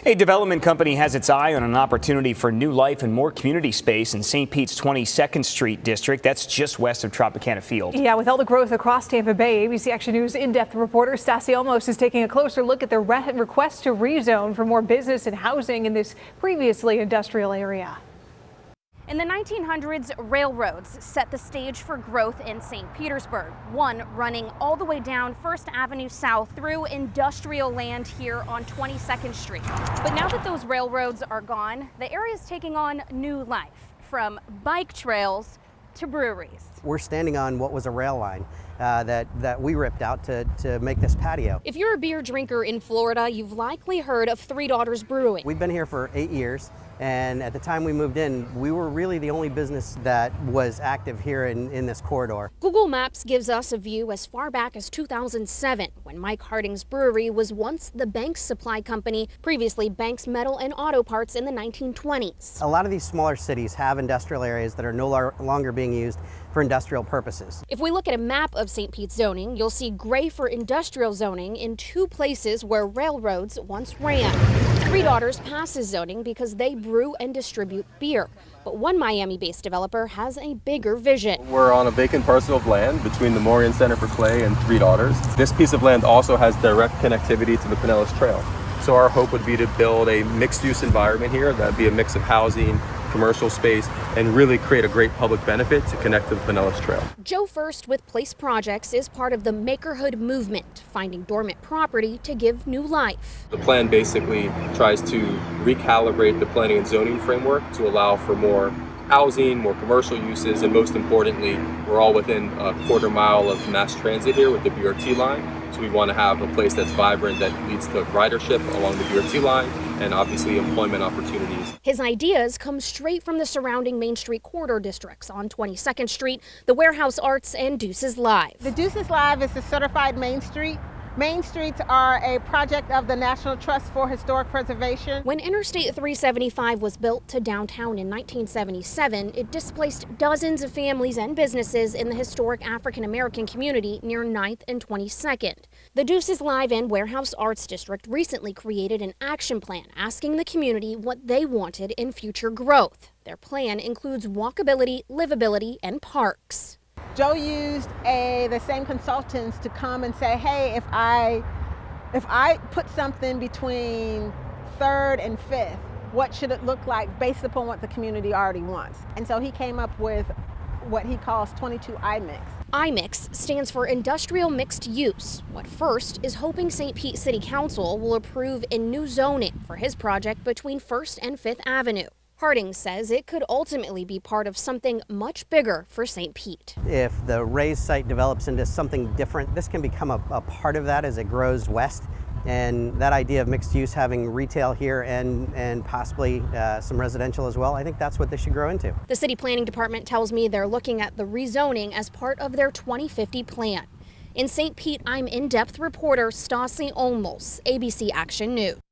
A development company has its eye on an opportunity for new life and more community space in St. Pete's 22nd Street district. That's just west of Tropicana Field. Yeah, with all the growth across Tampa Bay, ABC Action News in-depth reporter Stassi Olmos is taking a closer look at the request to rezone for more business and housing in this previously industrial area. In the 1900s, railroads set the stage for growth in St. Petersburg, one running all the way down First Avenue South through industrial land here on 22nd Street. But now that those railroads are gone, the area is taking on new life, from bike trails to breweries. We're standing on what was a rail line that we ripped out to make this patio. If you're a beer drinker in Florida, you've likely heard of Three Daughters Brewing. We've been here for 8 years, and at the time we moved in, we were really the only business that was active here in this corridor. Google Maps gives us a view as far back as 2007, when Mike Harding's Brewery was once the Banks Supply Company, previously Banks Metal and Auto Parts in the 1920s. A lot of these smaller cities have industrial areas that are no longer being used for industrial purposes. If we look at a map of St. Pete's zoning, you'll see gray for industrial zoning in two places where railroads once ran. Three Daughters passes zoning because they brew and distribute beer. But one Miami-based developer has a bigger vision. We're on a vacant parcel of land between the Morian Center for Clay and Three Daughters. This piece of land also has direct connectivity to the Pinellas Trail. So our hope would be to build a mixed-use environment here that'd be a mix of housing, commercial space, and really create a great public benefit to connect to the Pinellas Trail. Joe First with Place Projects is part of the Makerhood movement, finding dormant property to give new life. The plan basically tries to recalibrate the planning and zoning framework to allow for more housing, more commercial uses, and most importantly, we're all within a quarter mile of mass transit here with the BRT line. So we want to have a place that's vibrant that leads to ridership along the BRT line and obviously employment opportunities. His ideas come straight from the surrounding Main Street corridor districts on 22nd Street, the Warehouse Arts, and Deuces Live. The Deuces Live is a certified Main Street. Main Streets are a project of the National Trust for Historic Preservation. When Interstate 375 was built to downtown in 1977, it displaced dozens of families and businesses in the historic African American community near 9th and 22nd. The Deuces Live and Warehouse Arts District recently created an action plan asking the community what they wanted in future growth. Their plan includes walkability, livability, and parks. Joe used the same consultants to come and say, hey, if I put something between 3rd and 5th, what should it look like based upon what the community already wants? And so he came up with what he calls 22 IMIX. IMIX stands for Industrial Mixed Use. What First is hoping St. Pete City Council will approve in new zoning for his project between 1st and 5th Avenue. Harding says it could ultimately be part of something much bigger for St. Pete. If the Rays site develops into something different, this can become a part of that as it grows west. And that idea of mixed use, having retail here and possibly some residential as well, I think that's what this should grow into. The city planning department tells me they're looking at the rezoning as part of their 2050 plan. In St. Pete, I'm in-depth reporter Stassi Olmos, ABC Action News.